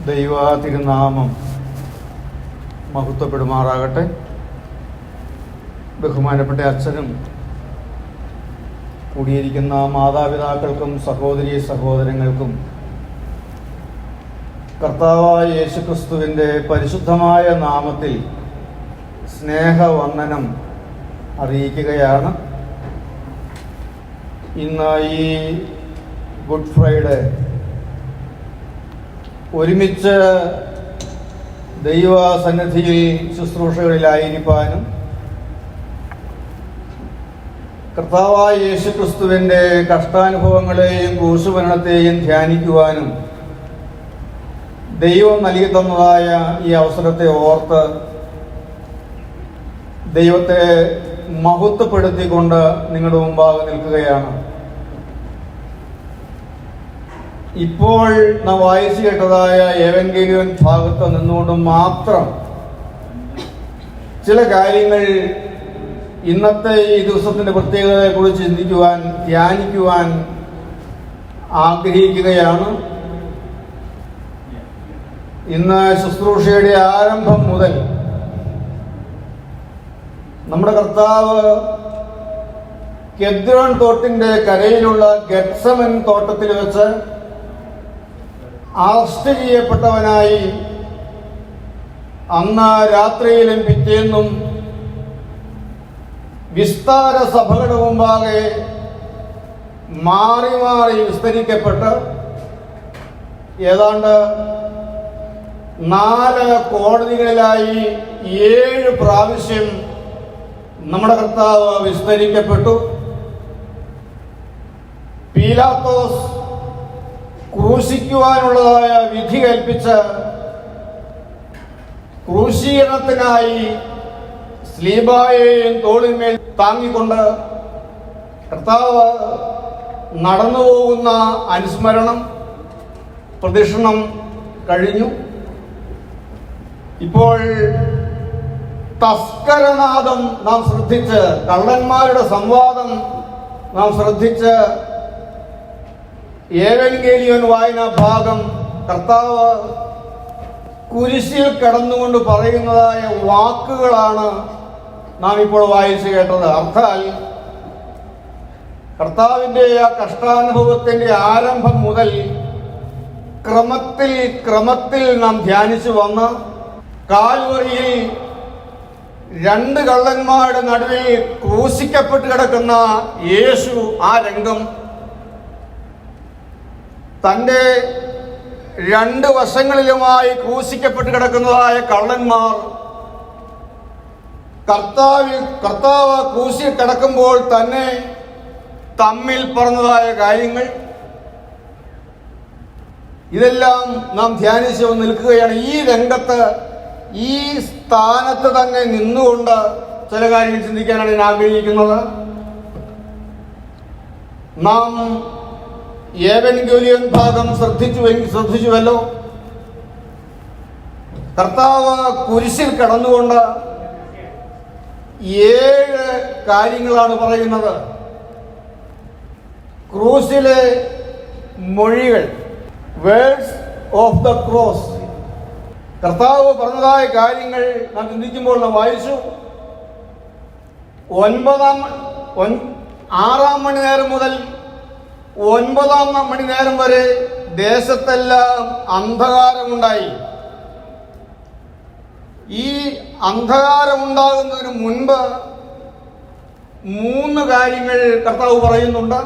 ദൈവ തിരുനാമം മഹത്വപ്പെടുമാറാകട്ടെ. ബഹുമാനപ്പെട്ട അച്ഛനും കൂടിയിരിക്കുന്ന മാതാപിതാക്കൾക്കും സഹോദരീ സഹോദരങ്ങൾക്കും കർത്താവായ യേശുക്രിസ്തുവിൻ്റെ പരിശുദ്ധമായ നാമത്തിൽ സ്നേഹവന്ദനം അറിയിക്കുകയാണ്. ഇന്ന് ഈ ഗുഡ് ഫ്രൈഡേ ഒരുമിച്ച് ദൈവസന്നിധിയിൽ ശുശ്രൂഷകളിലായിരിക്കാനും കർത്താവായ യേശുക്രിസ്തുവിൻ്റെ കഷ്ടാനുഭവങ്ങളെയും ക്രൂശുമരണത്തെയും ധ്യാനിക്കുവാനും ദൈവം നൽകി തന്നതായ ഈ അവസരത്തെ ഓർത്ത് ദൈവത്തെ മഹത്വപ്പെടുത്തിക്കൊണ്ട് നിങ്ങളുടെ മുമ്പാകെ നിൽക്കുകയാണ്. ഇപ്പോൾ നാം വായിച്ചു കേട്ടതായ ഏവങ്കേലിയോൻ ഭാഗത്ത് നിന്നുകൊണ്ട് മാത്രം ചില കാര്യങ്ങൾ ഇന്നത്തെ ഈ ദിവസത്തിന്റെ പ്രത്യേകതയെക്കുറിച്ച് ചിന്തിക്കുവാൻ, ധ്യാനിക്കുവാൻ ആഗ്രഹിക്കുകയാണ്. ഇന്ന് ശുശ്രൂഷയുടെ ആരംഭം മുതൽ നമ്മുടെ കർത്താവ് കെദ്രോൻ തോട്ടിന്റെ കരയിലുള്ള ഗെത്സമൻ തോട്ടത്തിൽ വെച്ച് അറസ്റ്റ് ചെയ്യപ്പെട്ടവനായി അന്ന് രാത്രിയിലും പിറ്റേന്നും വിസ്താര സഭകളുടെ മുമ്പാകെ മാറി മാറി വിസ്തരിക്കപ്പെട്ട് ഏതാണ്ട് 4 കോടതികളിലായി 7 പ്രാവശ്യം നമ്മുടെ കർത്താവ് വിസ്തരിക്കപ്പെട്ടു. പീലാത്തോസ് ക്രൂശിക്കുവാനുള്ളതായ വിധി കൽപ്പിച്ച ക്രൂശീകരണത്തിനായി സ്ലീബായെയും തോളിന്മേൽ താങ്ങിക്കൊണ്ട് കർത്താവ് നടന്നു പോകുന്ന അനുസ്മരണം പ്രദക്ഷിണം കഴിഞ്ഞു. ഇപ്പോൾ തസ്കരനാദം നാം ശ്രദ്ധിച്ച്, കള്ളന്മാരുടെ സംവാദം നാം ശ്രദ്ധിച്ച് ഏവങ്കേലിയോൻ വായന ഭാഗം കർത്താവ് കുരിശിൽ കിടന്നുകൊണ്ട് പറയുന്നതായ വാക്കുകളാണ് നാം ഇപ്പോൾ വായിച്ചു കേട്ടത്. അർത്ഥാൽ കർത്താവിൻ്റെ ആ കഷ്ടാനുഭവത്തിന്റെ ആരംഭം മുതൽ ക്രമത്തിൽ നാം ധ്യാനിച്ചു വന്ന കാൽവറിയിൽ 2 കള്ളന്മാരുടെ നടുവിൽ ക്രൂശിക്കപ്പെട്ട് കിടക്കുന്ന യേശു, ആ രംഗം, തൻ്റെ 2 വശങ്ങളിലുമായി ക്രൂശിക്കപ്പെട്ട് കിടക്കുന്നതായ കള്ളന്മാർ കർത്താവ് ക്രൂശിൽ കിടക്കുമ്പോൾ തന്നെ തമ്മിൽ പറഞ്ഞതായ കാര്യങ്ങൾ, ഇതെല്ലാം നാം ധ്യാനിച്ചു നിൽക്കുകയാണ്. ഈ രംഗത്ത്, ഈ സ്ഥാനത്ത് തന്നെ നിന്നുകൊണ്ട് ചില കാര്യങ്ങൾ ചിന്തിക്കാനാണ് ഞാൻ ആഗ്രഹിക്കുന്നത്. നാം ഏവങ്കേലിയോൻ ഭാഗം ശ്രദ്ധിച്ചുവല്ലോ. കർത്താവ് കുരിശിൽ കിടന്നുകൊണ്ട് 7 കാര്യങ്ങളാണ് പറയുന്നത്. ക്രൂസിലെ മൊഴികൾ, വേർഡ്സ് ഓഫ് ദ ക്രോസ്, കർത്താവ് പറഞ്ഞതായ കാര്യങ്ങൾ നാം ചിന്തിക്കുമ്പോൾ നാം വായിച്ചു. 6 മണി നേരം മുതൽ 9 മണി നേരം വരെ ദേശത്തെല്ലാം അന്ധകാരമുണ്ടായി. ഈ അന്ധകാരമുണ്ടാകുന്നതിന് മുൻപ് 3 കാര്യങ്ങൾ കർത്താവ് പറയുന്നുണ്ട്.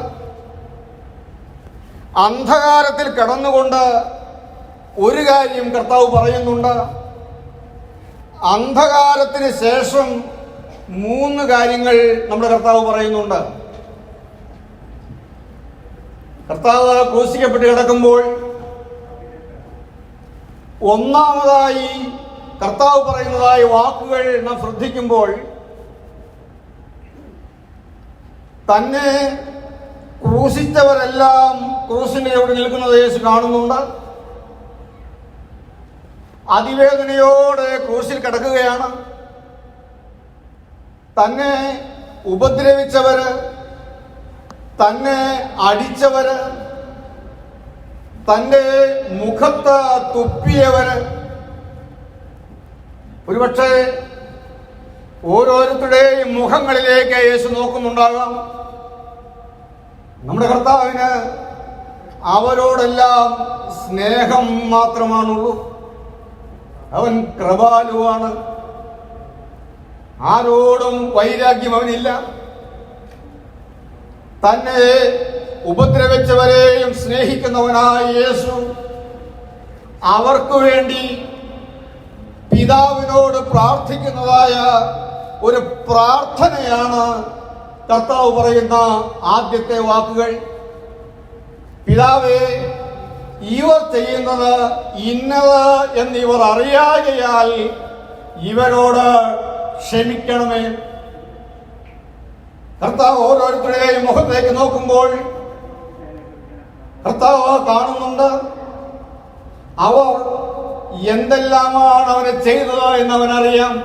അന്ധകാരത്തിൽ കിടന്നുകൊണ്ട് ഒരു കാര്യം കർത്താവ് പറയുന്നുണ്ട്. അന്ധകാരത്തിന് ശേഷം 3 കാര്യങ്ങൾ നമ്മുടെ കർത്താവ് പറയുന്നുണ്ട്. കർത്താവ് ക്രൂശിക്കപ്പെട്ട് കിടക്കുമ്പോൾ ഒന്നാമതായി കർത്താവ് പറയുന്നതായ വാക്കുകൾ നാം ശ്രദ്ധിക്കുമ്പോൾ, തന്നെ ക്രൂശിച്ചവരെല്ലാം ക്രൂശിന്റെ ചുവട്ടിൽ നിൽക്കുന്നത് യേശു കാണുന്നുണ്ട്. അതിവേദനയോടെ ക്രൂശിൽ കിടക്കുകയാണ്. തന്നെ ഉപദ്രവിച്ചവര്, തന്നെ അടിച്ചവര്, തൻ്റെ മുഖത്ത് തുപ്പിയവര് ഒരുപക്ഷെ ഓരോരുത്തരുടെയും മുഖങ്ങളിലേക്ക് യേശു നോക്കുന്നുണ്ടാകാം. നമ്മുടെ കർത്താവിന് അവരോടെല്ലാം സ്നേഹം മാത്രമാണുള്ളൂ. അവൻ കൃപാലുവാണ്. ആരോടും വൈരാഗ്യം അവനില്ല. തന്നെ ഉപദ്രവിച്ചവരെയും സ്നേഹിക്കുന്നവനായ യേശു അവർക്ക് വേണ്ടി പിതാവിനോട് പ്രാർത്ഥിക്കുന്നതായ ഒരു പ്രാർത്ഥനയാണ് കർത്താവ് പറയുന്ന ആദ്യത്തെ വാക്കുകൾ. പിതാവേ, ഇവർ ചെയ്യുന്നത് ഇന്നത് എന്നിവർ അറിയാകയാൽ ഇവരോട് ക്ഷമിക്കണമേ. കർത്താവ് ഓരോരുത്തരുടെയും മുഖത്തേക്ക് നോക്കുമ്പോൾ കർത്താവ് കാണുന്നുണ്ട് അവർ എന്തെല്ലാമാണ് അവനെ ചെയ്തത് എന്നവനറിയാം.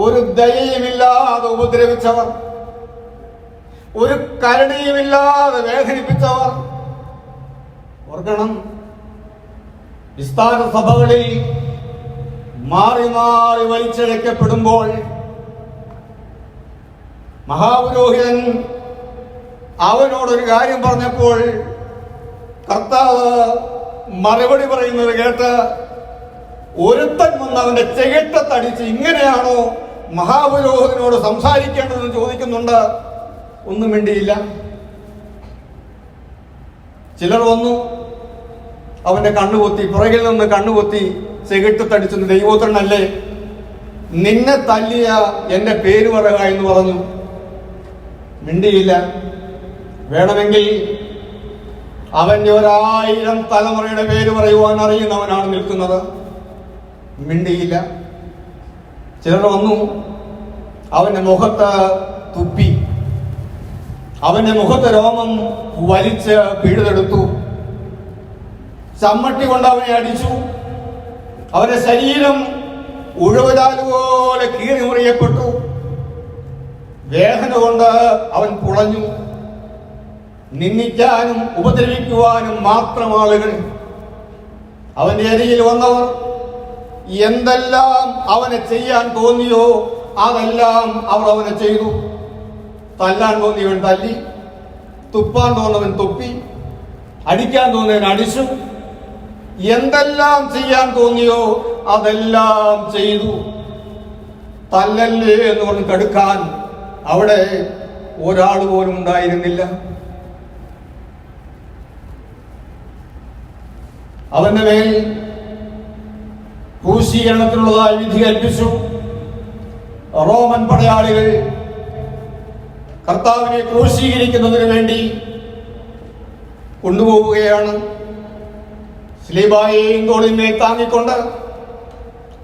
ഒരു ദയയുമില്ലാതെ ഉപദ്രവിച്ചവർ, ഒരു കരുണയുമില്ലാതെ വേദനിപ്പിച്ചവർ. ഓർക്കണം, വിസ്താര സഭകളിൽ മാറി മാറി വലിച്ചഴക്കപ്പെടുമ്പോൾ മഹാപുരോഹിതൻ അവനോടൊരു കാര്യം പറഞ്ഞപ്പോൾ കർത്താവ് മറുപടി പറയുന്നത് കേട്ട് ഒരുത്തൻ വന്ന് അവന്റെ ചെകിട്ടത്തടിച്ച് ഇങ്ങനെയാണോ മഹാപുരോഹിതനോട് സംസാരിക്കേണ്ടതെന്ന് ചോദിക്കുന്നുണ്ട്. ഒന്നും മിണ്ടിയില്ല. ചിലർ വന്നു അവന്റെ കണ്ണുപൊത്തി, പുറകിൽ നിന്ന് കണ്ണുപൊത്തി ചെകിട്ടത്തടിച്ചു, ദൈവോത്രനല്ലേ, നിന്നെ തല്ലിയ എന്റെ പേര് പറയുക എന്ന് പറഞ്ഞു. മിണ്ടിയില്ല. വേണമെങ്കിൽ അവന്റെ 1000 തലമുറയുടെ പേര് പറയുവാൻ അറിയുന്നവനാണ് നിൽക്കുന്നത്. മിണ്ടിയില്ല. ചിലർ വന്നു അവന്റെ മുഖത്ത് തുപ്പി, അവന്റെ മുഖത്ത് രോമം വലിച്ച് പിഴുതെടുത്തു, ചമ്മട്ടി കൊണ്ട് അവനെ അടിച്ചു. അവന്റെ ശരീരം ഉഴവുചാലുപോലെ കീറി മുറിയപ്പെട്ടു. വേദന കൊണ്ട് അവൻ പുളഞ്ഞു. നിന്ദിക്കാനും ഉപദ്രവിക്കുവാനും മാത്രം ആളുകൾ. അവന്റെ അരികിൽ വന്നവർ എന്തെല്ലാം അവനെ ചെയ്യാൻ തോന്നിയോ അതെല്ലാം അവർ അവനെ ചെയ്തു. തല്ലാൻ തോന്നിയവൻ തല്ലി, തുപ്പാൻ തോന്നവൻ തുപ്പി, അടിക്കാൻ തോന്നിയവൻ അടിച്ചു. എന്തെല്ലാം ചെയ്യാൻ തോന്നിയോ അതെല്ലാം ചെയ്തു. തല്ലല്ലേ എന്ന് പറഞ്ഞ് തടുക്കാൻ അവിടെ ഒരാൾ പോലും ഉണ്ടായിരുന്നില്ല. അവന്റെ മേൽ ക്രൂശീകരണത്തിനുള്ളതായി വിധി കൽപ്പിച്ചു. റോമൻ പടയാളികൾ കർത്താവിനെ ക്രൂശീകരിക്കുന്നതിന് വേണ്ടി കൊണ്ടുപോവുകയാണ്. സ്ലീബായെയും തോളിന്മേൽ താങ്ങിക്കൊണ്ട്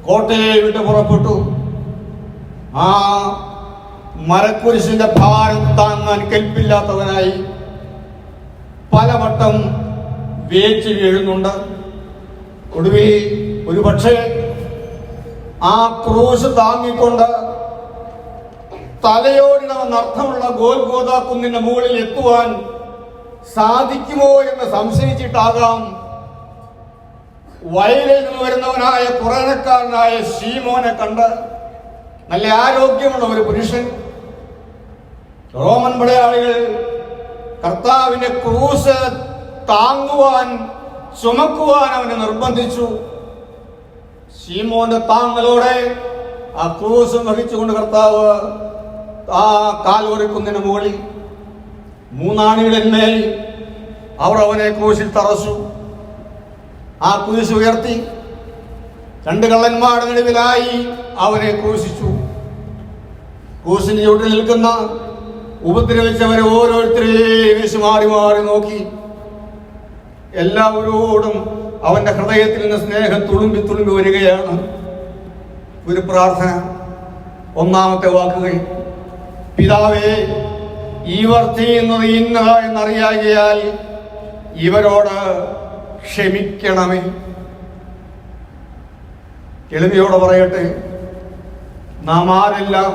കോട്ടയെ വിട്ട് പുറപ്പെട്ടു. ആ മരക്കുരിശിന്റെ ഭാരം താങ്ങാൻ കെൽപ്പില്ലാത്തവനായി പലവട്ടം വേച്ച് വീഴുന്നുണ്ട്. ഒടുവിൽ ഒരുപക്ഷെ ആ ക്രൂശ് താങ്ങിക്കൊണ്ട് തലയോടിനർത്ഥമുള്ള ഗോൽഗോഥാ കുന്നിന്റെ മുകളിൽ എത്തുവാൻ സാധിക്കുമോ എന്ന് സംശയിച്ചിട്ടാകാം വയലിൽ നിന്ന് വരുന്നവനായ കുറേനക്കാരനായ ശീമോനെ കണ്ട്, നല്ല ആരോഗ്യമുള്ള ഒരു പുരുഷൻ, റോമൻ പടയാളികൾ കർത്താവിന്റെ ക്രൂശ് താങ്ങുവാൻ, ചുമക്കുവാൻ അവനെ നിർബന്ധിച്ചു. ശീമോന്റെ താങ്ങലോടെ ആ ക്രൂശ് വഹിച്ചുകൊണ്ട് കർത്താവ് ആ കാൽവരിക്കുന്നിന് മുകളിൽ 3 ആണികളിന്മേൽ അവർ അവനെ ക്രൂശിൽ തറച്ചു. ആ കുരിശ് ഉയർത്തി 2 കള്ളന്മാരുടെ നടുവിലായി അവനെ ക്രൂശിച്ചു. ക്രൂശിന്റെ ചുവട്ടിൽ നിൽക്കുന്ന ഉപദ്രവിച്ചവരെ ഓരോരുത്തരെയും യേശു മാറി മാറി നോക്കി. എല്ലാവരോടും അവന്റെ ഹൃദയത്തിൽ നിന്ന് സ്നേഹം തുളുമ്പി തുളുമ്പി വരികയാണ്. ഒരു പ്രാർത്ഥന. 1-ാമത്തെ വാക്കുകൾ, പിതാവേ, ഇവർ ചെയ്യുന്നത് ഇന്നത എന്നറിയാകയാൽ ഇവരോട് ക്ഷമിക്കണമേ. എളിമയോടെ പറയട്ടെ, നാം ആരെല്ലാം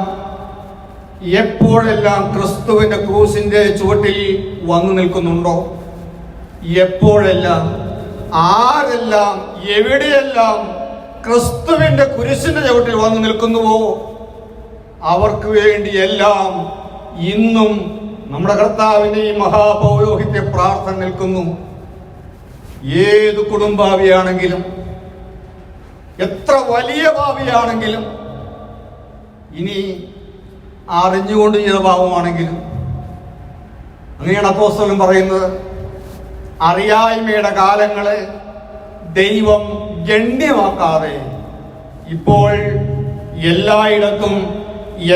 എപ്പോഴെല്ലാം ക്രിസ്തുവിന്റെ ക്രൂശിന്റെ ചുവട്ടിൽ വന്നു നിൽക്കുന്നുണ്ടോ എപ്പോഴെല്ലാം ആരെല്ലാം എവിടെയെല്ലാം ക്രിസ്തുവിന്റെ കുരിശിന്റെ ചവിട്ടിൽ വന്നു നിൽക്കുന്നുവോ അവർക്ക് വേണ്ടി എല്ലാം ഇന്നും നമ്മുടെ കർത്താവിന്റെ ഈ മഹാപൗരോഹിത്യ പ്രാർത്ഥന നിൽക്കുന്നു. ഏത് കുടുംബാവിയാണെങ്കിലും, എത്ര വലിയ ഭാവിയാണെങ്കിലും, ഇനി അറിഞ്ഞുകൊണ്ട് ചെയ്ത പാവമാണെങ്കിലും, അങ്ങനെയാണ് അപ്പോസ്തലൻ പറയുന്നത്. അറിയായ്മയുടെ കാലങ്ങളെ ദൈവം ഗണ്യമാക്കാതെ ഇപ്പോൾ എല്ലായിടത്തും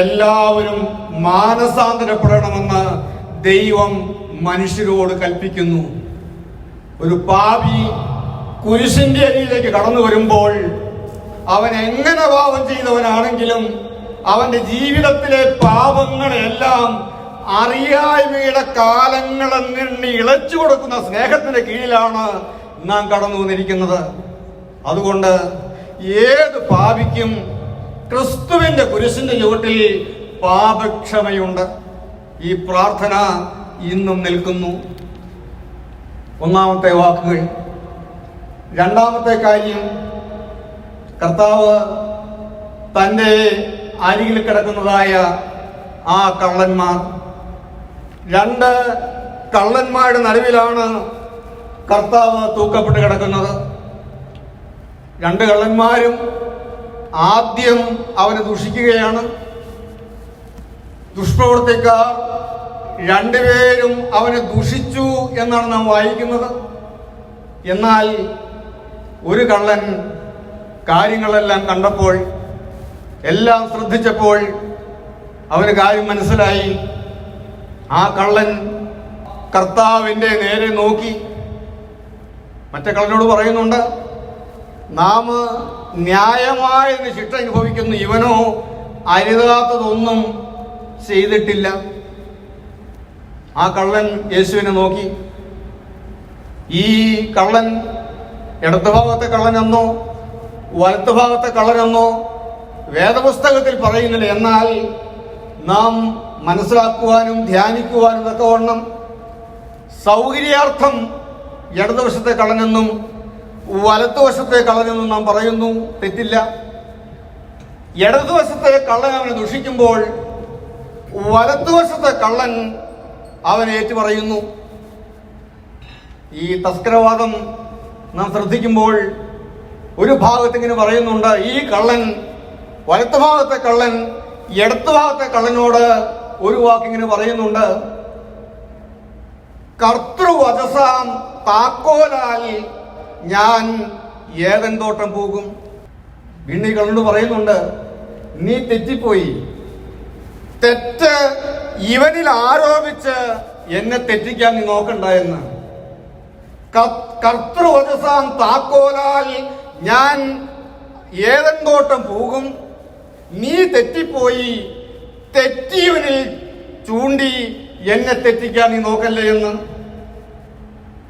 എല്ലാവരും മാനസാന്തരപ്പെടണമെന്ന് ദൈവം മനുഷ്യരോട് കൽപ്പിക്കുന്നു. ഒരു പാപി കുരിശിന്റെ അരിയിലേക്ക് കടന്നു വരുമ്പോൾ അവൻ എങ്ങനെ പാപം ചെയ്തവനാണെങ്കിലും അവന്റെ ജീവിതത്തിലെ പാപങ്ങളെല്ലാം അറിയായ്മയുടെ കാലങ്ങളെണ്ണി ഇളച്ചു കൊടുക്കുന്ന സ്നേഹത്തിന്റെ കീഴിലാണ് നാം കടന്നു വന്നിരിക്കുന്നത്. അതുകൊണ്ട് ഏത് പാപിക്കും ക്രിസ്തുവിന്റെ കുരിശിന്റെ ചുവട്ടിൽ പാപക്ഷമയുണ്ട്. ഈ പ്രാർത്ഥന ഇന്നും നിൽക്കുന്നു. ഒന്നാമത്തെ വാക്കുകൾ. രണ്ടാമത്തെ കാര്യം, കർത്താവ് തൻ്റെ അരികിൽ കിടക്കുന്നതായ ആ കള്ളന്മാർ, രണ്ട് കള്ളന്മാരുടെ നടുവിലാണ് കർത്താവ് തൂക്കപ്പെട്ട് കിടക്കുന്നത്. രണ്ട് കള്ളന്മാരും ആദ്യം അവനെ ദുഷിക്കുകയാണ്. ദുഷ്പ്രവർത്തിക്കാർ രണ്ടുപേരും അവനെ ദുഷിച്ചു എന്നാണ് നാം വായിക്കുന്നത്. എന്നാൽ ഒരു കള്ളൻ കാര്യങ്ങളെല്ലാം കണ്ടപ്പോൾ, എല്ലാം ശ്രദ്ധിച്ചപ്പോൾ അവന് കാര്യം മനസ്സിലായി. ആ കള്ളൻ കർത്താവിൻ്റെ നേരെ നോക്കി മറ്റേ കള്ളനോട് പറയുന്നുണ്ട്, നാം ന്യായമായ ശിക്ഷ അനുഭവിക്കുന്നു, ഇവനോ അരുതാത്തതൊന്നും ചെയ്തിട്ടില്ല. ആ കള്ളൻ യേശുവിനെ നോക്കി. ഈ കള്ളൻ ഇടത്ത് ഭാഗത്തെ കള്ളനെന്നോ വലത്ത് ഭാഗത്തെ കള്ളനെന്നോ വേദപുസ്തകത്തിൽ പറയുന്നില്ല. എന്നാൽ നാം മനസ്സിലാക്കുവാനും ധ്യാനിക്കുവാനും തക്കവണ്ണം സൗകര്യാർത്ഥം ഇടതുവശത്തെ കള്ളനെന്നും വലത്തുവശത്തെ കള്ളനെന്നും നാം പറയുന്നു, തെറ്റില്ല. ഇടതുവശത്തെ കള്ളൻ അവനെ ദുഷിക്കുമ്പോൾ വലത്തുവശത്തെ കള്ളൻ അവനെ ഏറ്റു പറയുന്നു. ഈ തസ്കരവാദം നാം ശ്രദ്ധിക്കുമ്പോൾ ഒരു ഭാഗത്ത് ഇങ്ങനെ പറയുന്നുണ്ട്, ഈ കള്ളൻ, വലത്തു ഭാഗത്തെ കള്ളൻ ഇടത്തു ഭാഗത്തെ കള്ളനോട് ഒരു വാക്കിങ്ങനെ പറയുന്നുണ്ട്, കർത്തൃവചസാം താക്കോലാൽ ഞാൻ ഏദൻ തോട്ടം പോകും. വീണ്ടും ഈ കള്ളനോട് പറയുന്നുണ്ട്, നീ തെറ്റിപ്പോയി, തെറ്റ് ഇവനിൽ ആരോപിച്ച് എന്നെ തെറ്റിക്കാൻ നീ നോക്കണ്ട എന്ന്. കർത്തൃവചസാം താക്കോലാൽ ഞാൻ ഏദൻ തോട്ടം പോകും, നീ തെറ്റിപ്പോയി, തെറ്റിയവനിൽ ചൂണ്ടി എന്നെ തെറ്റിക്കാൻ നീ നോക്കല്ലേ എന്ന്.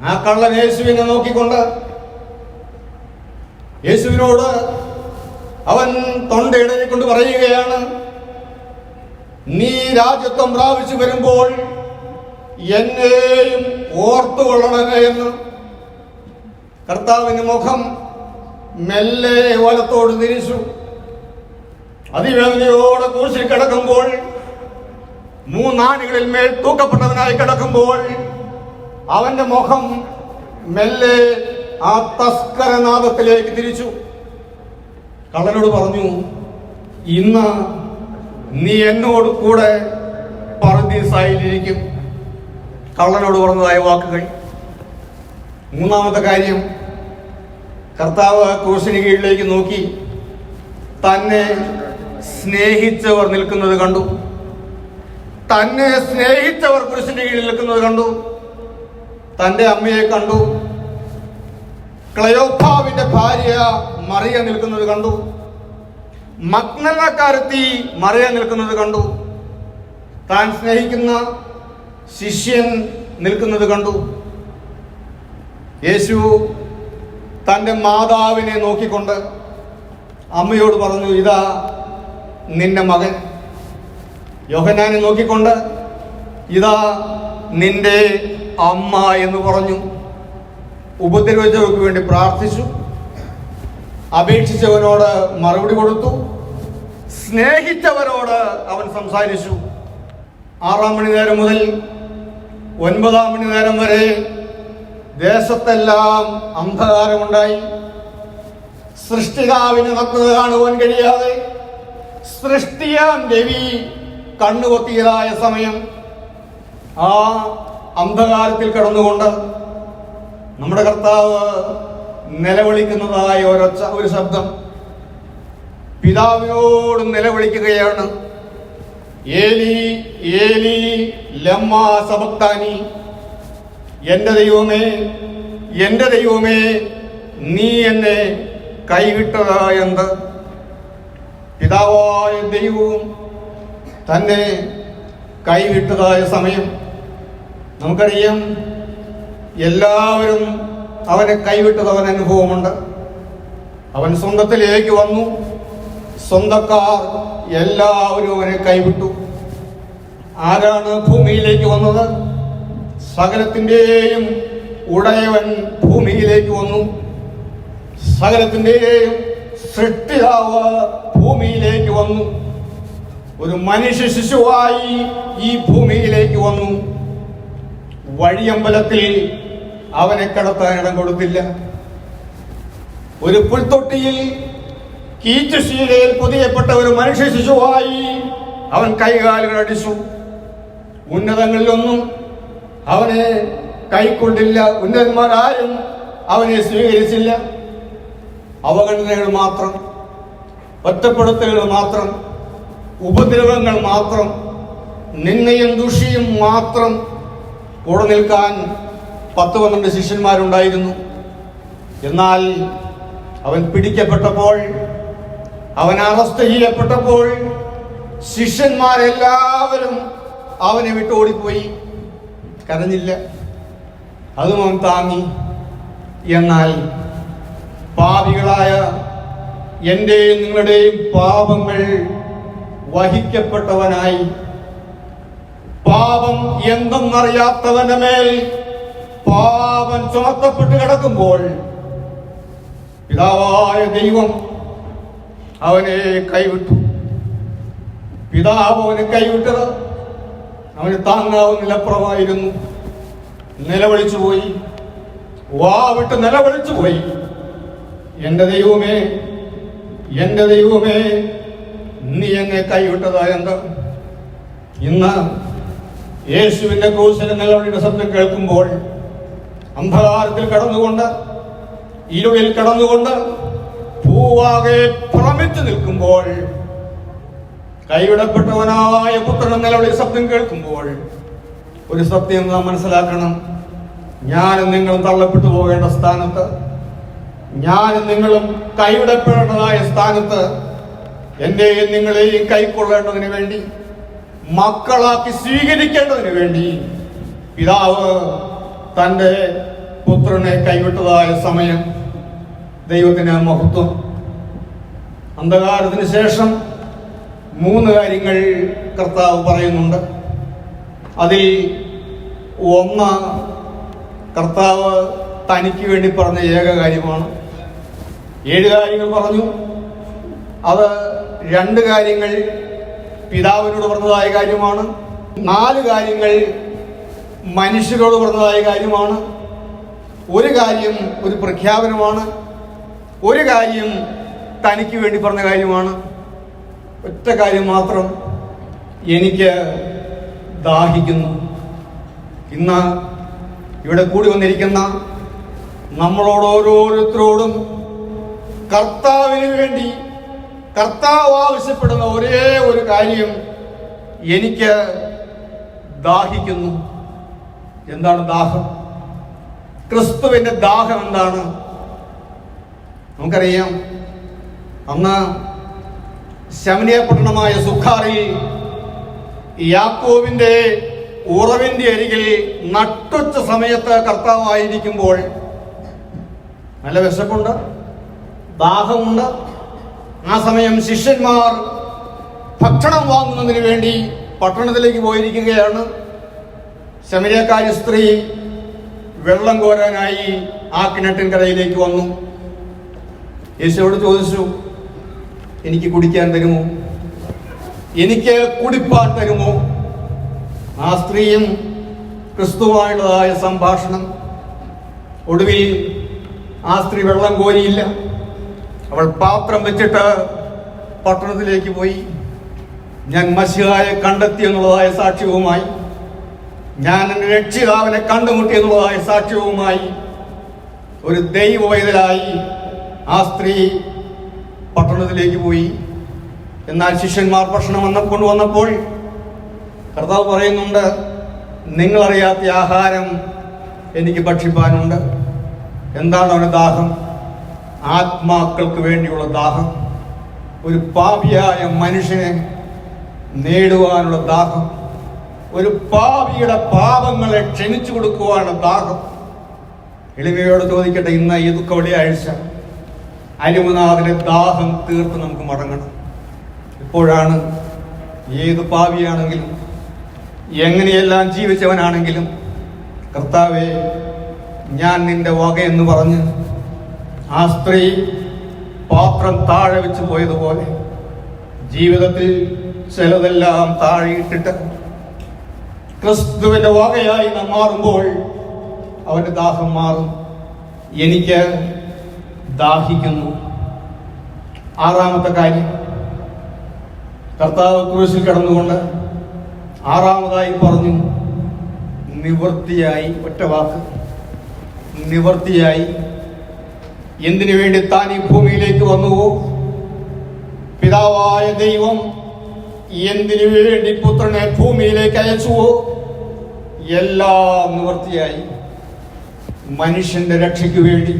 ആ കള്ളൻ യേശുവിനെ നോക്കിക്കൊണ്ട് യേശുവിനോട് അവൻ തൊണ്ടയിടനെ കൊണ്ട് പറയുകയാണ്, നീ രാജ്യത്വം പ്രാപിച്ചു വരുമ്പോൾ എന്നെയും ഓർത്തുകൊള്ളണമേ എന്ന്. കർത്താവിന് മുഖം മെല്ലെ വലത്തോട് തിരിച്ചു. അതിവേദനയോടെ ക്രൂശിൽ കിടക്കുമ്പോൾ, മൂന്നാണികളിൽ മേൽ തൂക്കപ്പെട്ടവനായി കിടക്കുമ്പോൾ അവന്റെ മുഖം മെല്ലെ ആ തസ്കരനാദത്തിലേക്ക് തിരിച്ചു. കള്ളനോട് പറഞ്ഞു, ഇന്ന് നീ എന്നോട് കൂടെ പറുദീസായിലിരിക്കും. കള്ളനോട് പറഞ്ഞതായ വാക്കുകൾ. മൂന്നാമത്തെ കാര്യം, കർത്താവ് ക്രൂശിന് കീഴിലേക്ക് നോക്കി തന്നെ സ്നേഹിച്ചവർ നിൽക്കുന്നത് കണ്ടു. തന്നെ സ്നേഹിച്ചവർ ക്രൂശിന്റെ കീഴിൽ നിൽക്കുന്നത് കണ്ടു. തൻ്റെ അമ്മയെ കണ്ടു. ക്ലയോപ്പാവിന്റെ ഭാര്യ മറിയ നിൽക്കുന്നത് കണ്ടു. മഗ്ദലക്കാരത്തി മറിയ നിൽക്കുന്നത് കണ്ടു. താൻ സ്നേഹിക്കുന്ന ശിഷ്യൻ നിൽക്കുന്നത് കണ്ടു. യേശു തൻ്റെ മാതാവിനെ നോക്കിക്കൊണ്ട് അമ്മയോട് പറഞ്ഞു, ഇതാ നിന്റെ മകൻ. യോഹന്നാനെ നോക്കിക്കൊണ്ട് ഇതാ നിന്റെ അമ്മ എന്ന് പറഞ്ഞു. ഉപദ്രവിച്ചവർക്ക് വേണ്ടി പ്രാർത്ഥിച്ചു, അപേക്ഷിച്ചവനോട് മറുപടി കൊടുത്തു, സ്നേഹിച്ചവരോട് അവൻ സംസാരിച്ചു. 6 മണി നേരം മുതൽ 9 മണി നേരം വരെ ദേശത്തെല്ലാം അന്ധകാരമുണ്ടായി. സൃഷ്ടിതാവിന് നഗ്നത കാണുവാൻ കഴിയാതെ സൃഷ്ടിയാൻ രവി കണ്ണുകൊത്തിയതായ സമയം ആ അന്ധകാരത്തിൽ കിടന്നുകൊണ്ട് നമ്മുടെ കർത്താവ് നിലവിളിക്കുന്നതായ ഒരു ശബ്ദം പിതാവിനോട് നിലവിളിക്കുകയാണ്. ഏലി ഏലി ലമ്മാ സബക്താനി, എൻ്റെ ദൈവമേ, എൻ്റെ ദൈവമേ, നീ എന്നെ കൈവിട്ടതായെന്ത്? പിതാവായ ദൈവവും തന്നെ കൈവിട്ടതായ സമയം നമുക്കറിയാം. എല്ലാവരും അവനെ കൈവിട്ടതവൻ അനുഭവമുണ്ട്. അവൻ സ്വന്തത്തിലേക്ക് വന്നു, സ്വന്തക്കാർ എല്ലാവരും അവനെ കൈവിട്ടു. ആരാണ് ഭൂമിയിലേക്ക് വന്നത്? സകലത്തിൻ്റെയും ഉടയവൻ ഭൂമിയിലേക്ക് വന്നു. സകലത്തിൻ്റെയും സൃഷ്ടിതാവ് ഭൂമിയിലേക്ക് വന്നു. ഒരു മനുഷ്യ ശിശുവായി ഈ ഭൂമിയിലേക്ക് വന്നു. വഴിയമ്പലത്തിൽ അവനെ കിടത്താൻ ഇടം കൊടുത്തില്ല. ഒരു പുൽത്തൊട്ടിയിൽ കീച്ചുശീലയിൽ പൊതിയപ്പെട്ട ഒരു മനുഷ്യ ശിശുവായി അവൻ കൈകാലുകൾ അടിച്ചു. ഉന്നതങ്ങളിലൊന്നും അവനെ കൈക്കൊണ്ടില്ല. ഉന്നതന്മാരാരും അവനെ സ്വീകരിച്ചില്ല. അവഗണനകൾ മാത്രം, ഒറ്റപ്പെടുത്തലുകൾ മാത്രം, ഉപദ്രവങ്ങൾ മാത്രം, നിന്ദയും ദുഷിയും മാത്രം കൂടെ നിൽക്കാൻ 10-12 ശിഷ്യന്മാരുണ്ടായിരുന്നു. എന്നാൽ അവൻ പിടിക്കപ്പെട്ടപ്പോൾ, അവൻ അറസ്റ്റ് ചെയ്യപ്പെട്ടപ്പോൾ ശിഷ്യന്മാരെല്ലാവരും അവനെ വിട്ട് ഓടിപ്പോയി. കരഞ്ഞില്ല, അതും അവൻ താങ്ങി. എന്നാൽ പാപികളായ എൻ്റെയും നിങ്ങളുടെയും പാപങ്ങൾ വഹിക്കപ്പെട്ടവനായി, പാപം എന്തെന്നറിയാത്തവന്റെ മേൽ പാപം ചുമത്തപ്പെട്ട് കിടക്കുമ്പോൾ പിതാവായ ദൈവം അവനെ കൈവിട്ടു. പിതാവ് അവനെ കൈവിട്ടത് അവന് താങ്ങാവുന്നതിലപ്പുറമായിരുന്നു. നിലവിളിച്ചു പോയി, വാവിട്ട് നിലവിളിച്ചു പോയി, എൻ്റെ ദൈവമേ, എൻ്റെ ദൈവമേ, നീ എന്നെ കൈവിട്ടതായെന്ത്? ഇന്ന് യേശുവിന്റെ ക്രൂശിലെ നിലവിളിയുടെ ശബ്ദം കേൾക്കുമ്പോൾ, അന്ധകാരത്തിൽ കടന്നുകൊണ്ട്, ഇരുളിൽ കടന്നുകൊണ്ട്, ഭൂവാകെ ഭ്രമിച്ചു നിൽക്കുമ്പോൾ, കൈവിടപ്പെട്ടവനായ പുത്രൻ നിലവിളി ശബ്ദം കേൾക്കുമ്പോൾ ഒരു സത്യം നാം മനസ്സിലാക്കണം. ഞാനും നിങ്ങളും തള്ളപ്പെട്ടു പോകേണ്ട സ്ഥാനത്ത്, ഞാനും നിങ്ങളും കൈവിടപ്പെടേണ്ടതായ സ്ഥാനത്ത്, എന്റെയും നിങ്ങളെയും കൈക്കൊള്ളേണ്ടതിന് വേണ്ടി, മക്കളാക്കി സ്വീകരിക്കേണ്ടതിന് വേണ്ടി പിതാവ് തൻ്റെ പുത്രനെ കൈവിട്ടതായ സമയം ദൈവത്തിന് മഹത്വം. അന്ധകാരത്തിന് ശേഷം 3 കാര്യങ്ങൾ കർത്താവ് പറയുന്നുണ്ട്. അതിൽ ഒന്ന് കർത്താവ് തനിക്ക് വേണ്ടി പറഞ്ഞ ഏക കാര്യമാണ്. 7 കാര്യങ്ങൾ പറഞ്ഞു. അത് 2 കാര്യങ്ങൾ പിതാവിനോട് പറഞ്ഞതായ കാര്യമാണ്. 4 കാര്യങ്ങൾ മനുഷ്യരോട് പറഞ്ഞതായ കാര്യമാണ്. 1 കാര്യം ഒരു പ്രഖ്യാപനമാണ്. 1 കാര്യം തനിക്ക് വേണ്ടി പറഞ്ഞ കാര്യമാണ്. ഒറ്റ കാര്യം മാത്രം, എനിക്ക് ദാഹിക്കുന്നു. ഇന്ന് ഇവിടെ കൂടി വന്നിരിക്കുന്ന നമ്മളോട് ഓരോരുത്തരോടും കർത്താവിന് വേണ്ടി കർത്താവ് ആവശ്യപ്പെടുന്ന ഒരേ ഒരു കാര്യം, എനിക്ക് ദാഹിക്കുന്നു. എന്താണ് ദാഹം? ക്രിസ്തുവിന്റെ ദാഹം എന്താണ്? നമുക്കറിയാം, അന്ന് ശമരിയ പട്ടണമായ സുഖാറിൽ യാക്കോബിന്റെ ഉറവിന്റെ അരികിൽ നട്ടുച്ച സമയത്ത് കർത്താവായിരിക്കുമ്പോൾ നല്ല വിശപ്പുണ്ട്, ദാഹമുണ്ട്. ആ സമയം ശിഷ്യന്മാർ ഭക്ഷണം വാങ്ങുന്നതിന് വേണ്ടി പട്ടണത്തിലേക്ക് പോയിരിക്കുകയാണ്. ശമരിയക്കാരി സ്ത്രീ വെള്ളം കോരാനായി ആ കിണറ്റിൻകരയിലേക്ക് വന്നു. യേശുവോട് ചോദിച്ചു, എനിക്ക് കുടിക്കാൻ തരുമോ? എനിക്ക് കുടിപ്പാൻ തരുമോ? ആ സ്ത്രീയും ക്രിസ്തുവായുള്ളതായ സംഭാഷണം. ഒടുവിൽ ആ സ്ത്രീ വെള്ളം കോരിയില്ല. അവൾ പാത്രം വെച്ചിട്ട് പട്ടണത്തിലേക്ക് പോയി. ഞാൻ മശിഹായെ കണ്ടെത്തി എന്നുള്ളതായ സാക്ഷ്യവുമായി, ഞാൻ എൻ്റെ രക്ഷിതാവിനെ കണ്ടുമുട്ടി എന്നുള്ളതായ സാക്ഷ്യവുമായി ഒരു ദൈവവൈതലായി ആ സ്ത്രീ പട്ടണത്തിലേക്ക് പോയി. എന്നാൽ ശിഷ്യന്മാർ ഭക്ഷണം കൊണ്ടുവന്നപ്പോൾ കർത്താവ് പറയുന്നുണ്ട്, നിങ്ങളറിയാത്ത ആഹാരം എനിക്ക് ഭക്ഷിപ്പാനുണ്ട്. എന്താണ് അവന് ദാഹം? ആത്മാക്കൾക്ക് വേണ്ടിയുള്ള ദാഹം. ഒരു പാപിയായ മനുഷ്യനെ നേടുവാനുള്ള ദാഹം, ഒരു പാപിയുടെ പാപങ്ങളെ ക്ഷമിച്ചു കൊടുക്കുവാനുള്ള ദാഹം. എളിമയോട് ചോദിക്കട്ടെ, ഇന്ന് ഈ ദുഃഖ വെള്ളിയാഴ്ച അരുമനാഥന്റെ ദാഹം തീർത്ത് നമുക്ക് മടങ്ങണം. ഇപ്പോഴാണ് ഏത് പാപിയാണെങ്കിലും എങ്ങനെയെല്ലാം ജീവിച്ചവനാണെങ്കിലും, കർത്താവേ ഞാൻ നിന്റെ വകയെന്ന് പറഞ്ഞ് ആ സ്ത്രീ പാത്രം താഴെ വെച്ച് പോയതുപോലെ ജീവിതത്തിൽ ചിലതെല്ലാം താഴെയിട്ടിട്ട് ക്രിസ്തുവിന്റെ വകയായി നാം മാറുമ്പോൾ അവന്റെ ദാഹം മാറും. എനിക്ക് ദാഹിക്കുന്നു. ആറാമത്തെ കാര്യം, കർത്താവ് ക്രൂശിൽ കിടന്നുകൊണ്ട് ആറാമതായി പറഞ്ഞു, നിവൃത്തിയായി. ഒറ്റ വാക്ക്, നിവൃത്തിയായി. എന്തിനു വേണ്ടി താൻ ഈ ഭൂമിയിലേക്ക് വന്നുവോ, പിതാവായ ദൈവം എന്തിനു വേണ്ടി പുത്രനെ ഭൂമിയിലേക്ക് അയച്ചുവോ, എല്ലാം നിവൃത്തിയായി. മനുഷ്യന്റെ രക്ഷയ്ക്ക് വേണ്ടി,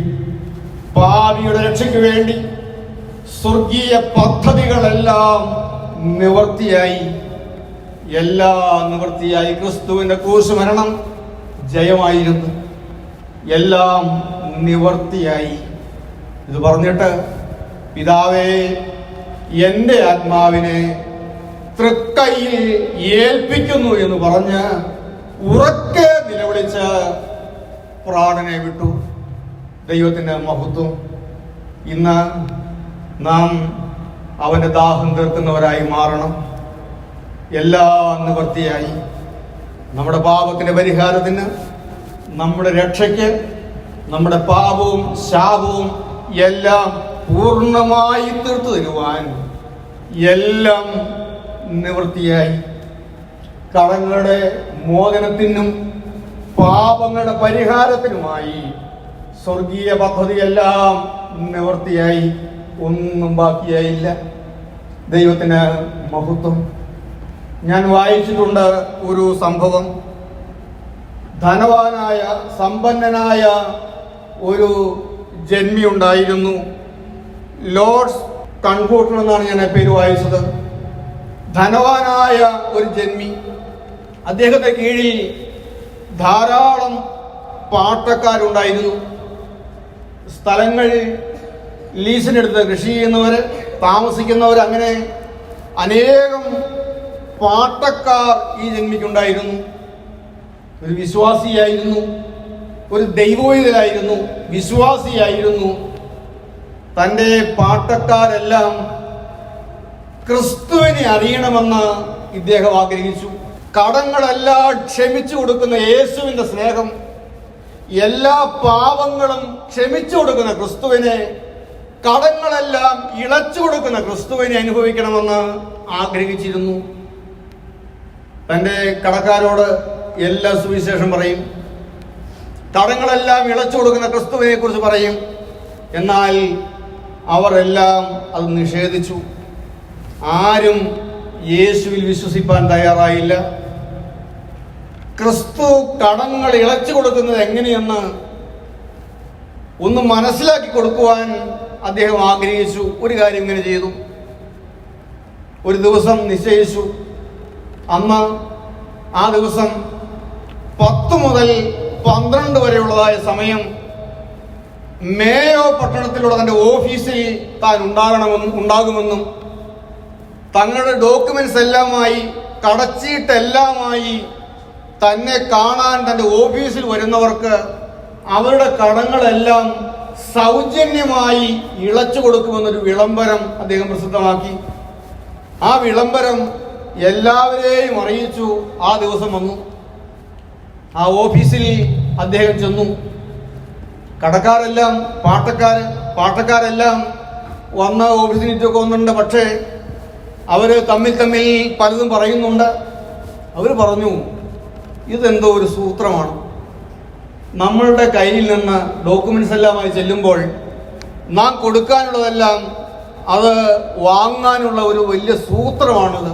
പാപിയുടെ രക്ഷയ്ക്ക് വേണ്ടി സ്വർഗീയ പദ്ധതികളെല്ലാം നിവൃത്തിയായി. എല്ലാം നിവൃത്തിയായി. ക്രിസ്തുവിന്റെ ക്രൂശ് മരണം ജയമായിരുന്നു. എല്ലാം നിവൃത്തിയായി. ഇത് പറഞ്ഞിട്ട്, പിതാവേ എൻ്റെ ആത്മാവിനെ തൃക്കൈയിൽ ഏൽപ്പിക്കുന്നു എന്ന് പറഞ്ഞ് ഉറക്കെ നിലവിളിച്ച് പ്രാണനെ വിട്ടു. ദൈവത്തിന്റെ മഹത്വം. ഇന്ന് നാം അവന്റെ ദാഹം തീർക്കുന്നവരായി മാറണം. എല്ലാം നിവൃത്തിയായി. നമ്മുടെ പാപത്തിന്റെ പരിഹാരത്തിന്, നമ്മുടെ രക്ഷയ്ക്ക്, നമ്മുടെ പാപവും ശാപവും എല്ലാം പൂർണ്ണമായി തീർത്തു തരുവാൻ എല്ലാം നിവൃത്തിയായി. കടങ്ങളുടെ മോചനത്തിനും പാപങ്ങളുടെ പരിഹാരത്തിനുമായി സ്വർഗീയ പദ്ധതിയെല്ലാം നിവൃത്തിയായി. ഒന്നും ബാക്കിയായില്ല. ദൈവത്തിന് മഹത്വം. ഞാൻ വായിച്ചിട്ടുണ്ട് ഒരു സംഭവം. ധനവാനായ സമ്പന്നനായ ഒരു ജന്മി ഉണ്ടായിരുന്നു. ലോർഡ്സ് കൺകൂട്ടൺ എന്നാണ് ഞാൻ പേര് വായിച്ചത്. ധനവാനായ ഒരു ജന്മി. അദ്ദേഹത്തെ കീഴിൽ ധാരാളം പാട്ടക്കാരുണ്ടായിരുന്നു. സ്ഥലങ്ങൾ ലീസിനെടുത്ത് കൃഷി ചെയ്യുന്നവർ, താമസിക്കുന്നവർ, അങ്ങനെ അനേകം പാട്ടക്കാർ ഈ ജന്മിക്കുണ്ടായിരുന്നു. ഒരു വിശ്വാസിയായിരുന്നു, ഒരു ദൈവവേദനായിരുന്നു, വിശ്വാസിയായിരുന്നു. തൻ്റെ പാട്ടക്കാരെല്ലാം ക്രിസ്തുവിനെ അറിയണമെന്ന് ഇദ്ദേഹം ആഗ്രഹിച്ചു. കടങ്ങളെല്ലാം ക്ഷമിച്ചു കൊടുക്കുന്ന യേശുവിന്റെ സ്നേഹം, എല്ലാ പാപങ്ങളും ക്ഷമിച്ചു കൊടുക്കുന്ന ക്രിസ്തുവിനെ, കടങ്ങളെല്ലാം ഇളച്ചു കൊടുക്കുന്ന ക്രിസ്തുവിനെ അനുഭവിക്കണമെന്ന് ആഗ്രഹിച്ചിരുന്നു. തൻ്റെ കടക്കാരോട് എല്ലാ സുവിശേഷം പറയും, കടങ്ങളെല്ലാം ഇളച്ചു കൊടുക്കുന്ന ക്രിസ്തുവിനെ കുറിച്ച് പറയും. എന്നാൽ അവർ എല്ലാം അത് നിഷേധിച്ചു. ആരും യേശുവിൽ വിശ്വസിപ്പാൻ തയ്യാറായില്ല. ക്രിസ്തു കടങ്ങൾ ഇളച്ചു കൊടുക്കുന്നത് എങ്ങനെയെന്ന് ഒന്ന് മനസ്സിലാക്കി കൊടുക്കുവാൻ അദ്ദേഹം ആഗ്രഹിച്ചു. ഒരു കാര്യം ഇങ്ങനെ ചെയ്തു. ഒരു ദിവസം നിശ്ചയിച്ചു. അന്ന് ആ ദിവസം 10 മുതൽ 12 വരെയുള്ളതായ സമയം മേയോ പട്ടണത്തിലുള്ള തൻ്റെ ഓഫീസിൽ താൻ ഉണ്ടാകുമെന്നും തങ്ങളുടെ ഡോക്യുമെന്റ്സ് എല്ലാമായി, കടച്ചീട്ടെല്ലാമായി തന്നെ കാണാൻ തൻ്റെ ഓഫീസിൽ വരുന്നവർക്ക് അവരുടെ കടങ്ങളെല്ലാം സൗജന്യമായി ഇളച്ചു കൊടുക്കുമെന്നൊരു വിളംബരം അദ്ദേഹം പ്രസിദ്ധമാക്കി. ആ വിളംബരം എല്ലാവരെയും അറിയിച്ചു. ആ ദിവസം വന്നു. ആ ഓഫീസിൽ അദ്ദേഹം ചെന്നു. കടക്കാരെല്ലാം പാട്ടക്കാരെല്ലാം വന്ന ഓഫീസിനിറ്റൊക്കെ വന്നിട്ടുണ്ട്. പക്ഷേ അവർ തമ്മിൽ പലതും പറയുന്നുണ്ട്. അവർ പറഞ്ഞു, ഇതെന്തോ ഒരു സൂത്രമാണ്. നമ്മളുടെ കയ്യിൽ നിന്ന് ഡോക്യുമെന്റ്സ് എല്ലാമായി ചെല്ലുമ്പോൾ നാം കൊടുക്കാനുള്ളതെല്ലാം അത് വാങ്ങാനുള്ള ഒരു വലിയ സൂത്രമാണത്.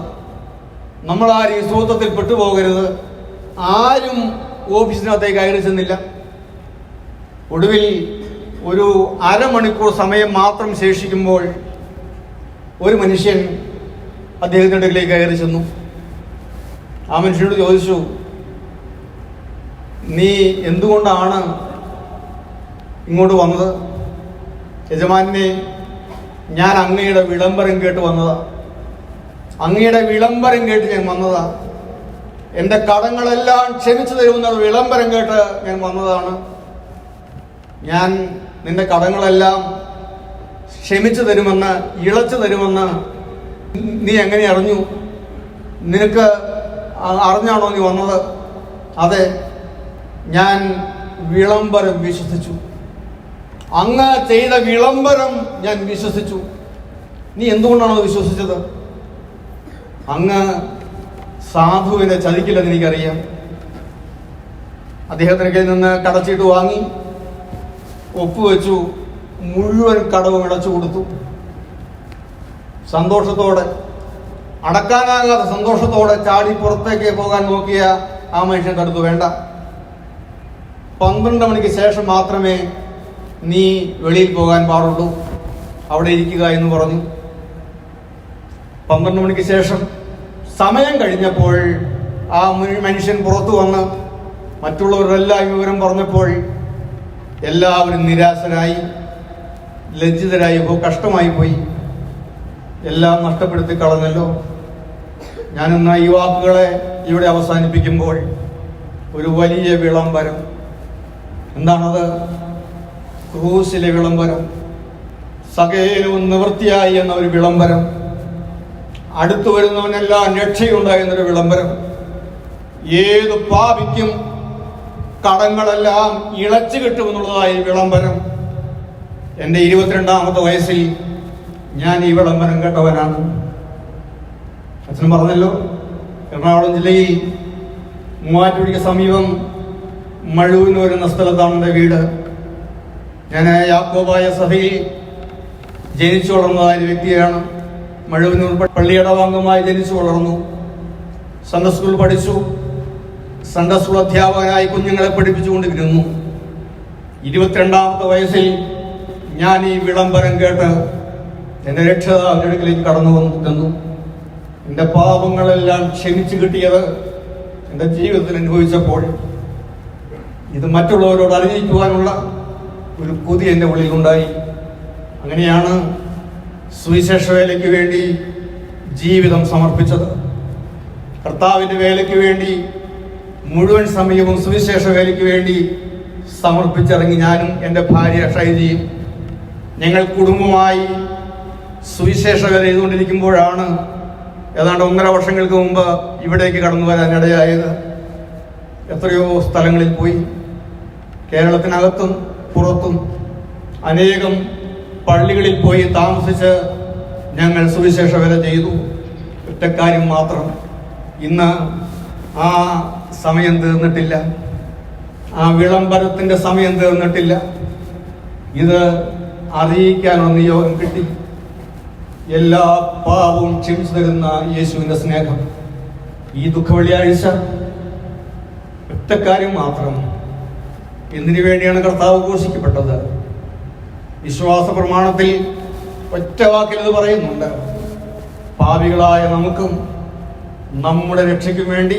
നമ്മളാരും ഈ സൂത്രത്തിൽ പെട്ടുപോകരുത്. ആരും ഓഫീസിനകത്തേക്ക് കയറി ചെന്നില്ല. ഒടുവിൽ ഒരു അരമണിക്കൂർ സമയം മാത്രം ശേഷിക്കുമ്പോൾ ഒരു മനുഷ്യൻ അദ്ദേഹത്തിൻ്റെ അടുക്കിലേക്ക് കയറി ചെന്നു. ആ മനുഷ്യനോട് ചോദിച്ചു, നീ എന്തുകൊണ്ടാണ് ഇങ്ങോട്ട് വന്നത്? യജമാനെ, ഞാൻ അങ്ങയുടെ വിളംബരം കേട്ട് വന്നതാ. അങ്ങയുടെ വിളംബരം കേട്ട് ഞാൻ വന്നതാ. എൻ്റെ കടങ്ങളെല്ലാം ക്ഷമിച്ചു തരുമെന്ന വിളംബരം കേട്ട് ഞാൻ വന്നതാണ്. ഞാൻ നിന്റെ കടങ്ങളെല്ലാം ക്ഷമിച്ചു തരുമെന്ന്, ഇളച്ചു തരുമെന്ന് നീ എങ്ങനെ അറിഞ്ഞു? നിനക്ക് അറിഞ്ഞാണോ നീ വന്നത്? അതെ, ഞാൻ വിളംബരം വിശ്വസിച്ചു. അങ്ങ് ചെയ്ത വിളംബരം ഞാൻ വിശ്വസിച്ചു. നീ എന്തുകൊണ്ടാണോ വിശ്വസിച്ചത്? അങ്ങ് സാധുവിനെ ചതിക്കില്ലെന്ന് എനിക്കറിയാം. അദ്ദേഹത്തിൻ്റെ കയ്യിൽ നിന്ന് കടച്ചീട്ട് വാങ്ങി ഒപ്പുവെച്ചു. മുഴുവൻ കടവും അടച്ചു കൊടുത്തു. സന്തോഷത്തോടെ, അടക്കാനാകാത്ത സന്തോഷത്തോടെ ചാടി പുറത്തേക്ക് പോകാൻ നോക്കിയ ആ മനുഷ്യൻ തടുത്തു. വേണ്ട, 12 മണിക്ക് ശേഷം മാത്രമേ നീ വെളിയിൽ പോകാൻ പാടുള്ളൂ, അവിടെ ഇരിക്കുക എന്ന് പറഞ്ഞു. 12 മണിക്ക് ശേഷം സമയം കഴിഞ്ഞപ്പോൾ ആ മനുഷ്യൻ പുറത്തു വന്ന് മറ്റുള്ളവരെല്ലാം വിവരം പറഞ്ഞപ്പോൾ എല്ലാവരും നിരാശരായി, ലജ്ജിതരായി, കഷ്ടമായി പോയി. എല്ലാം നഷ്ടപ്പെടുത്തി കളഞ്ഞല്ലോ. ഞാനിന്ന് ഈ വാക്കുകളെ ഇവിടെ അവസാനിപ്പിക്കുമ്പോൾ ഒരു വലിയ വിളംബരം. എന്താണത്? ക്രൂസിലെ വിളംബരം. സകലവും നിവൃത്തിയായി എന്ന ഒരു വിളംബരം. അടുത്തു വരുന്നവനെല്ലാം രക്ഷയുണ്ടായി എന്നൊരു വിളംബരം. ഏത് പാപിക്കും കടങ്ങളെല്ലാം ഇളച്ചു കിട്ടുമെന്നുള്ളതായി വിളംബരം. എൻ്റെ 22ാമത്തെ വയസ്സിൽ ഞാൻ ഈ വിളംബരം കേട്ടവനാണ്. അച്ഛൻ പറഞ്ഞല്ലോ, എറണാകുളം ജില്ലയിൽ മൂവാറ്റുപുഴയ്ക്ക് സമീപം മഴൂന്നൂർ എന്ന സ്ഥലത്താണ് എൻ്റെ വീട്. ഞാൻ യാക്കോബായ സഭയിൽ ജനിച്ചു വളർന്നതായ വ്യക്തിയാണ്. മഴൂന്നൂർ പള്ളിയുടെ അംഗമായി ജനിച്ചു വളർന്നു. സൺഡേ സ്കൂൾ പഠിച്ചു. സൺഡേ സ്കൂൾ അധ്യാപകനായി കുഞ്ഞുങ്ങളെ പഠിപ്പിച്ചുകൊണ്ടിരുന്നു. 22ാമത്തെ വയസ്സിൽ ഞാൻ ഈ വിളംബരം കേട്ട് എൻ്റെ രക്ഷിതാവിന്റെ അടുക്കലേക്ക് കടന്നു വന്നു. എൻ്റെ പാപങ്ങളെല്ലാം ക്ഷമിച്ചു കിട്ടിയത് എൻ്റെ ജീവിതത്തിൽ അനുഭവിച്ചപ്പോൾ ഇത് മറ്റുള്ളവരോട് അറിയിക്കുവാനുള്ള ഒരു കൊതി എൻ്റെ ഉള്ളിലുണ്ടായി. അങ്ങനെയാണ് സുവിശേഷ വേലയ്ക്ക് വേണ്ടി ജീവിതം സമർപ്പിച്ചത്. കർത്താവിൻ്റെ വേലയ്ക്ക് വേണ്ടി മുഴുവൻ സമയവും സുവിശേഷ വേലയ്ക്ക് വേണ്ടി സമർപ്പിച്ചിറങ്ങി ഞാനും എൻ്റെ ഭാര്യ ഷൈജിയും. ഞങ്ങൾ കുടുംബമായി സുവിശേഷ വേല ചെയ്തുകൊണ്ടിരിക്കുമ്പോഴാണ് ഏതാണ്ട് 1.5 വർഷങ്ങൾക്ക് മുമ്പ് ഇവിടേക്ക് കടന്നു വരാനിടയായത്. എത്രയോ സ്ഥലങ്ങളിൽ പോയി, കേരളത്തിനകത്തും പുറത്തും അനേകം പള്ളികളിൽ പോയി താമസിച്ച് ഞങ്ങൾ സുവിശേഷ വേല ചെയ്തു. ഒറ്റക്കാര്യം മാത്രം, ഇന്ന് ആ സമയം തീർന്നിട്ടില്ല. ആ വിളംബരത്തിൻ്റെ സമയം തീർന്നിട്ടില്ല. ഇത് അറിയിക്കാനുള്ള നിയോഗം കിട്ടി. എല്ലാ പാവവും ക്ഷമിച്ചു തരുന്ന യേശുവിൻ്റെ സ്നേഹം. ഈ ദുഃഖ വെള്ളിയാഴ്ച ഒറ്റക്കാര്യം മാത്രം. എന്തിനു വേണ്ടിയാണ് കർത്താവ് ഘോഷിക്കപ്പെട്ടത്? വിശ്വാസ പ്രമാണത്തിൽ ഒറ്റ വാക്കിൽ ഇത് പറയുന്നുണ്ട്. പാപികളായ നമുക്കും നമ്മുടെ രക്ഷയ്ക്കും വേണ്ടി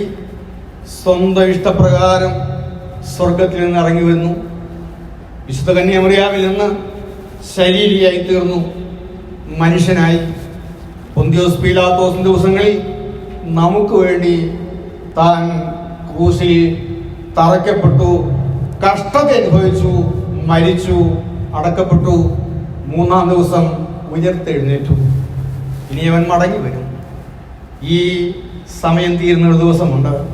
സ്വന്തം ഇഷ്ടപ്രകാരം സ്വർഗത്തിൽ നിന്ന് ഇറങ്ങി വന്നു. വിശുദ്ധ കന്യാമറിയാമിൽ നിന്ന് ശരീരിയായി തീർന്നു, മനുഷ്യനായി. പൊന്തിയോസ് പീലാത്തോസിന്റെ ദിവസങ്ങളിൽ നമുക്ക് വേണ്ടി താൻ ക്രൂശിൽ തറയ്ക്കപ്പെട്ടു, കഷ്ടത അനുഭവിച്ചു. സംഭവിച്ചു, മരിച്ചു, അടക്കപ്പെട്ടു, മൂന്നാം ദിവസം ഉയർത്തെഴുന്നേറ്റു. ഇനി അവൻ മടങ്ങി വരും. ഈ സമയം തീരുന്ന ഒരു ദിവസമുണ്ട്.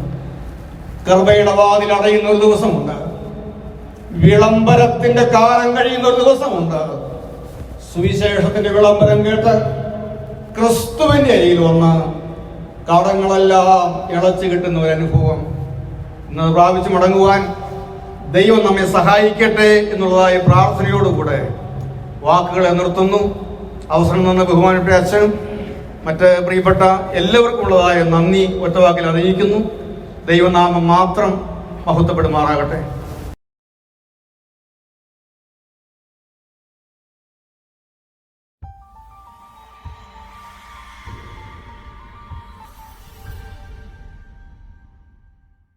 കൃപയുടെ വാതിൽ അടയുന്ന ഒരു ദിവസമുണ്ട്. വിളംബരത്തിന്റെ കാലം കഴിയുന്ന ഒരു ദിവസമുണ്ട്. സുവിശേഷത്തിന്റെ വിളംബരം കേട്ട് ക്രിസ്തുവിന്റെ അരിയിൽ വന്ന് കടങ്ങളെല്ലാം ഇളച്ചു കിട്ടുന്ന ഒരു അനുഭവം ഇന്ന് പ്രാപിച്ചു മടങ്ങുവാൻ ദൈവം നമ്മെ സഹായിക്കട്ടെ എന്നുള്ളതായ പ്രാർത്ഥനയോടുകൂടെ വാക്കുകളെ നിർത്തുന്നു. അവസരം തന്ന ബഹുമാനപ്പെട്ട അച്ഛനും മറ്റ് പ്രിയപ്പെട്ട എല്ലാവർക്കും ഉള്ളതായ നന്ദി ഒറ്റവാക്കിൽ അറിയിക്കുന്നു. ദൈവനാമം മാത്രം മഹത്വപ്പെടുമാറാകട്ടെ.